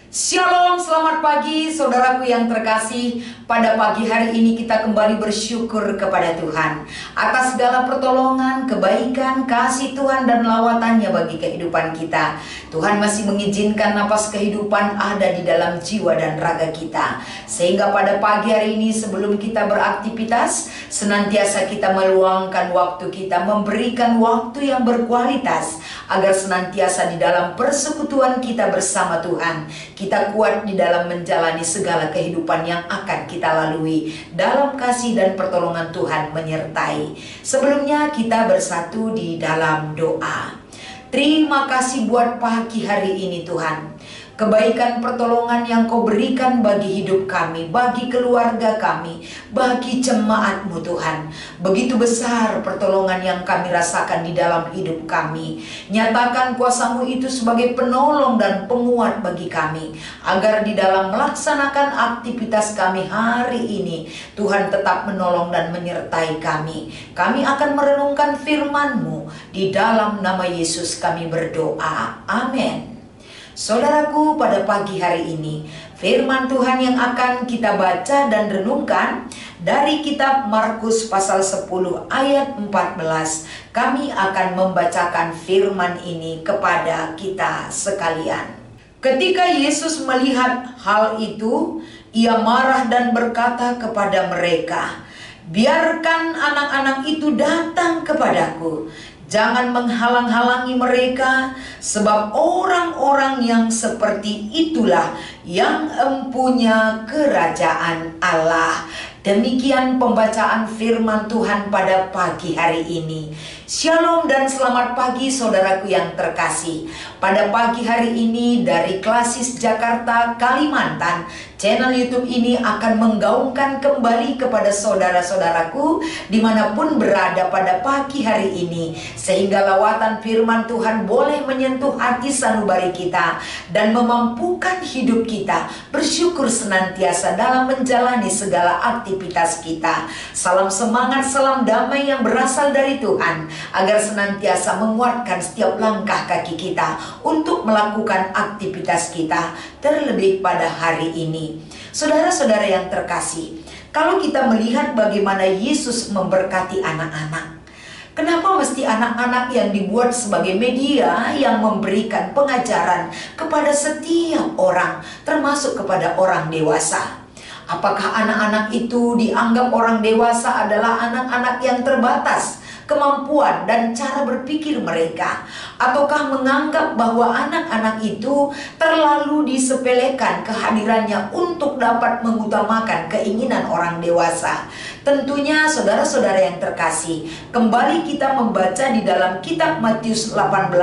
Shalom, selamat pagi saudaraku yang terkasih. Pada pagi hari ini kita kembali bersyukur kepada Tuhan atas segala pertolongan, kebaikan, kasih Tuhan dan lawatannya bagi kehidupan kita. Tuhan masih mengizinkan napas kehidupan ada di dalam jiwa dan raga kita, sehingga pada pagi hari ini sebelum kita beraktivitas, senantiasa kita meluangkan waktu kita, memberikan waktu yang berkualitas agar senantiasa di dalam persekutuan kita bersama Tuhan, kita kuat di dalam menjalani segala kehidupan yang akan kita lalui dalam kasih dan pertolongan Tuhan menyertai. Sebelumnya kita bersatu di dalam doa. Terima kasih buat pagi hari ini Tuhan. Kebaikan pertolongan yang Kau berikan bagi hidup kami, bagi keluarga kami, bagi jemaat-Mu Tuhan. Begitu besar pertolongan yang kami rasakan di dalam hidup kami. Nyatakan kuasa-Mu itu sebagai penolong dan penguat bagi kami, agar di dalam melaksanakan aktivitas kami hari ini, Tuhan tetap menolong dan menyertai kami. Kami akan merenungkan firman-Mu. Di dalam nama Yesus kami berdoa. Amin. Saudaraku, pada pagi hari ini firman Tuhan yang akan kita baca dan renungkan dari kitab Markus pasal 10 ayat 14. Kami akan membacakan firman ini kepada kita sekalian. Ketika Yesus melihat hal itu, Ia marah dan berkata kepada mereka, "Biarkan anak-anak itu datang kepadaku. Jangan menghalang-halangi mereka, sebab orang-orang yang seperti itulah yang empunya kerajaan Allah." Demikian pembacaan firman Tuhan pada pagi hari ini. Shalom dan selamat pagi saudaraku yang terkasih. Pada pagi hari ini dari Klasis Jakarta, Kalimantan, channel YouTube ini akan menggaungkan kembali kepada saudara-saudaraku dimanapun berada pada pagi hari ini, sehingga lawatan firman Tuhan boleh menyentuh hati sanubari kita dan memampukan hidup kita bersyukur senantiasa dalam menjalani segala aktivitas kita. Salam semangat, salam damai yang berasal dari Tuhan, agar senantiasa menguatkan setiap langkah kaki kita untuk melakukan aktivitas kita, terlebih pada hari ini. Saudara-saudara yang terkasih, kalau kita melihat bagaimana Yesus memberkati anak-anak, kenapa mesti anak-anak yang dibuat sebagai media yang memberikan pengajaran kepada setiap orang, termasuk kepada orang dewasa? Apakah anak-anak itu dianggap orang dewasa adalah anak-anak yang terbatas kemampuan dan cara berpikir mereka? Ataukah menganggap bahwa anak-anak itu terlalu disepelekan kehadirannya untuk dapat mengutamakan keinginan orang dewasa? Tentunya saudara-saudara yang terkasih, kembali kita membaca di dalam kitab Matius 18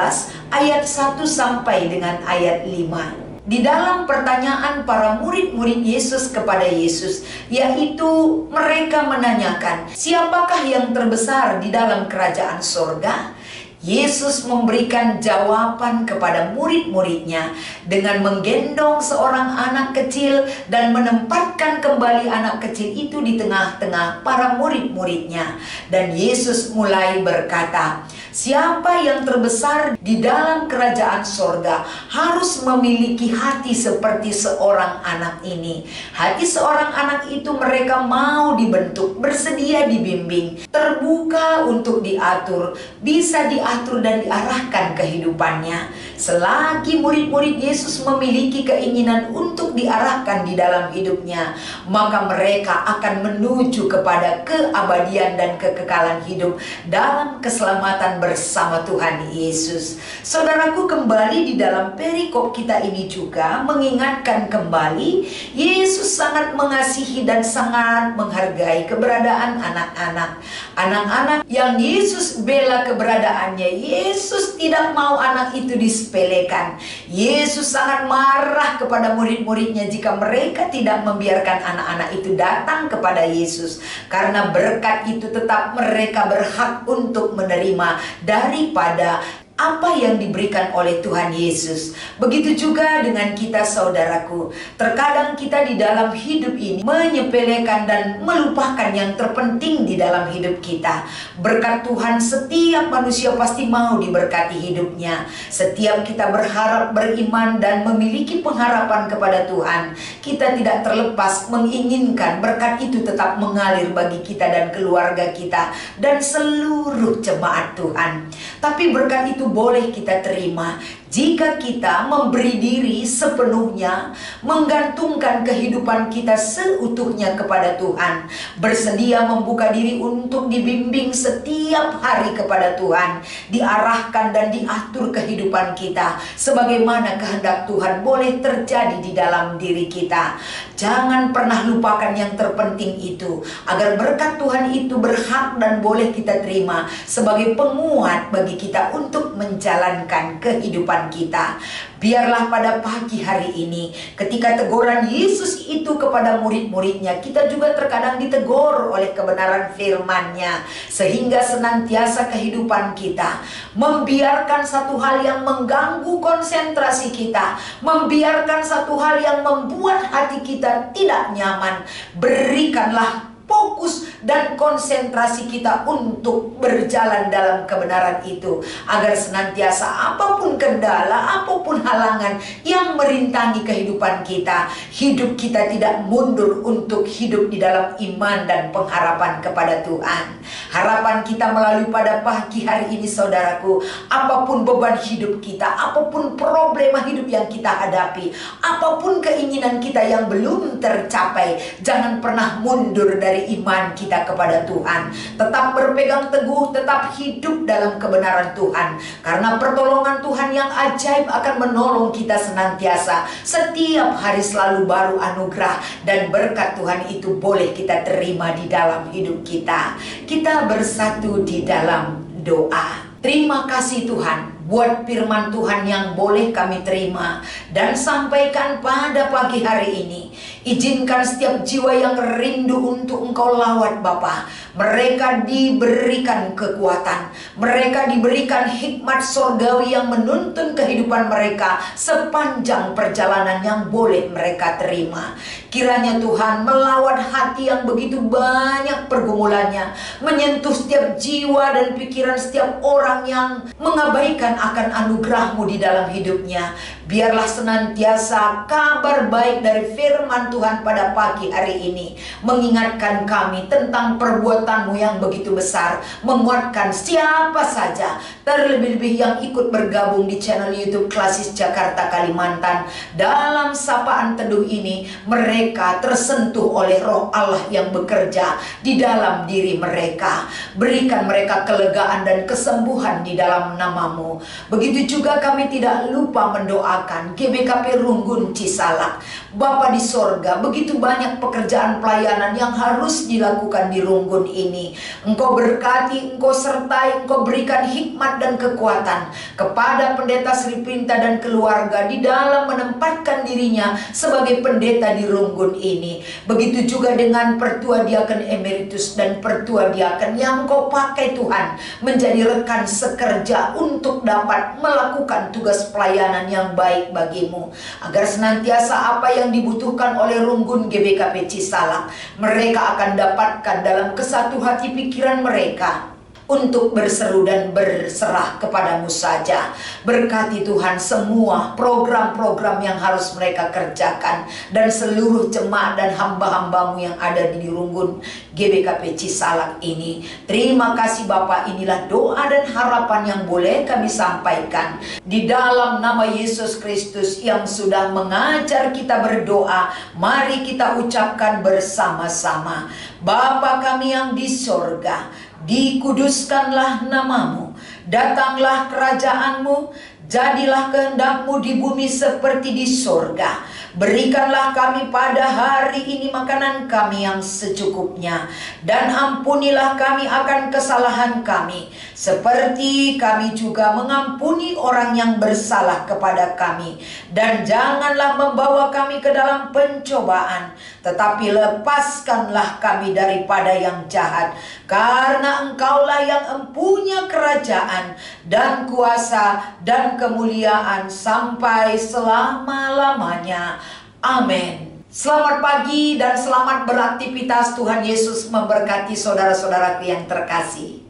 ayat 1 sampai dengan ayat 5. Di dalam pertanyaan para murid-murid Yesus kepada Yesus, yaitu mereka menanyakan, "Siapakah yang terbesar di dalam kerajaan sorga?" Yesus memberikan jawaban kepada murid-muridnya dengan menggendong seorang anak kecil dan menempatkan kembali anak kecil itu di tengah-tengah para murid-muridnya. Dan Yesus mulai berkata, "Siapa yang terbesar di dalam kerajaan sorga harus memiliki hati seperti seorang anak ini." Hati seorang anak itu mereka mau dibentuk, bersedia dibimbing, terbuka untuk diatur, bisa diatur dan diarahkan kehidupannya. Selagi murid-murid Yesus memiliki keinginan untuk diarahkan di dalam hidupnya, maka mereka akan menuju kepada keabadian dan kekekalan hidup dalam keselamatan bersama Tuhan Yesus. Saudaraku, kembali di dalam perikop kita ini juga mengingatkan kembali Yesus sangat mengasihi dan sangat menghargai keberadaan anak-anak. Anak-anak yang Yesus bela keberadaannya, Yesus tidak mau anak itu disepelekan. Yesus sangat marah kepada murid-muridnya jika mereka tidak membiarkan anak-anak itu datang kepada Yesus, karena berkat itu tetap mereka berhak untuk menerima daripada apa yang diberikan oleh Tuhan Yesus. Begitu juga dengan kita, saudaraku. Terkadang kita di dalam hidup ini menyepelekan dan melupakan yang terpenting di dalam hidup kita. Berkat Tuhan, setiap manusia pasti mau diberkati hidupnya. Setiap kita berharap, beriman, dan memiliki pengharapan kepada Tuhan, kita tidak terlepas menginginkan berkat itu tetap mengalir bagi kita dan keluarga kita dan seluruh jemaat Tuhan. Tapi berkat itu boleh kita terima jika kita memberi diri sepenuhnya, menggantungkan kehidupan kita seutuhnya kepada Tuhan, bersedia membuka diri untuk dibimbing setiap hari kepada Tuhan, diarahkan dan diatur kehidupan kita sebagaimana kehendak Tuhan boleh terjadi di dalam diri kita. Jangan pernah lupakan yang terpenting itu, agar berkat Tuhan itu berhak dan boleh kita terima sebagai penguat bagi kita untuk menjalankan kehidupan kita. Biarlah pada pagi hari ini, ketika teguran Yesus itu kepada murid-muridnya, kita juga terkadang ditegur oleh kebenaran firman-Nya, sehingga senantiasa kehidupan kita membiarkan satu hal yang mengganggu konsentrasi kita, membiarkan satu hal yang membuat hati kita tidak nyaman. Berikanlah fokus dan konsentrasi kita untuk berjalan dalam kebenaran itu, agar senantiasa apapun kendala, apapun halangan yang merintangi kehidupan kita, hidup kita tidak mundur untuk hidup di dalam iman dan pengharapan kepada Tuhan. Harapan kita melalui pada pagi hari ini, saudaraku, apapun beban hidup kita, apapun problema hidup yang kita hadapi, apapun keinginan kita yang belum tercapai, jangan pernah mundur dari iman kita kepada Tuhan. Tetap berpegang teguh, tetap hidup dalam kebenaran Tuhan, karena pertolongan Tuhan yang ajaib akan menolong kita senantiasa. Setiap hari selalu baru anugerah dan berkat Tuhan itu boleh kita terima di dalam hidup kita. Kita bersatu di dalam doa. Terima kasih Tuhan buat firman Tuhan yang boleh kami terima dan sampaikan pada pagi hari ini. Izinkan setiap jiwa yang rindu untuk Engkau lawat Bapa, mereka diberikan kekuatan, mereka diberikan hikmat sorgawi yang menuntun kehidupan mereka sepanjang perjalanan yang boleh mereka terima. Kiranya Tuhan melawat hati yang begitu banyak pergumulannya, menyentuh setiap jiwa dan pikiran setiap orang yang mengabaikan akan anugerah-Mu di dalam hidupnya. Biarlah senantiasa kabar baik dari firman Tuhan pada pagi hari ini mengingatkan kami tentang perbuatan-Mu yang begitu besar, menguatkan siapa saja, terlebih-lebih yang ikut bergabung di channel YouTube Klasis Jakarta Kalimantan. Dalam sapaan teduh ini, mereka tersentuh oleh Roh Allah yang bekerja di dalam diri mereka. Berikan mereka kelegaan dan kesembuhan di dalam nama-Mu. Begitu juga kami tidak lupa mendoakan GBKP Runggun Cisalak. Bapa di sorga, begitu banyak pekerjaan pelayanan yang harus dilakukan di Runggun ini. Engkau berkati, Engkau sertai, Engkau berikan hikmat dan kekuatan kepada Pendeta Sri Pinta dan keluarga di dalam menempatkan dirinya sebagai pendeta di Runggun ini. Begitu juga dengan Pertua Diaken Emeritus dan Pertua Diaken yang Engkau pakai Tuhan menjadi rekan sekerja untuk dapat melakukan tugas pelayanan yang baik bagi-Mu, agar senantiasa apa yang dibutuhkan oleh Runggun GBKP Cisalak mereka akan dapatkan dalam kesatu hati pikiran mereka untuk berseru dan berserah kepadamu saja. Berkati Tuhan semua program-program yang harus mereka kerjakan, dan seluruh jemaat dan hamba-hambamu yang ada di Runggun GBKP Cisalak ini. Terima kasih Bapak, inilah doa dan harapan yang boleh kami sampaikan di dalam nama Yesus Kristus yang sudah mengajar kita berdoa. Mari kita ucapkan bersama-sama. Bapa kami yang di sorga, dikuduskanlah nama-Mu, datanglah kerajaan-Mu, Jadilah kehendak-Mu di bumi seperti di sorga. Berikanlah kami pada hari ini makanan kami yang secukupnya. Dan ampunilah kami akan kesalahan kami, seperti kami juga mengampuni orang yang bersalah kepada kami. Dan janganlah membawa kami ke dalam pencobaan, tetapi lepaskanlah kami daripada yang jahat. Karena Engkaulah yang empunya kerajaan dan kuasa dan kemuliaan sampai selama-lamanya. Amin. Selamat pagi dan selamat beraktivitas. Tuhan Yesus memberkati saudara-saudaraku yang terkasih.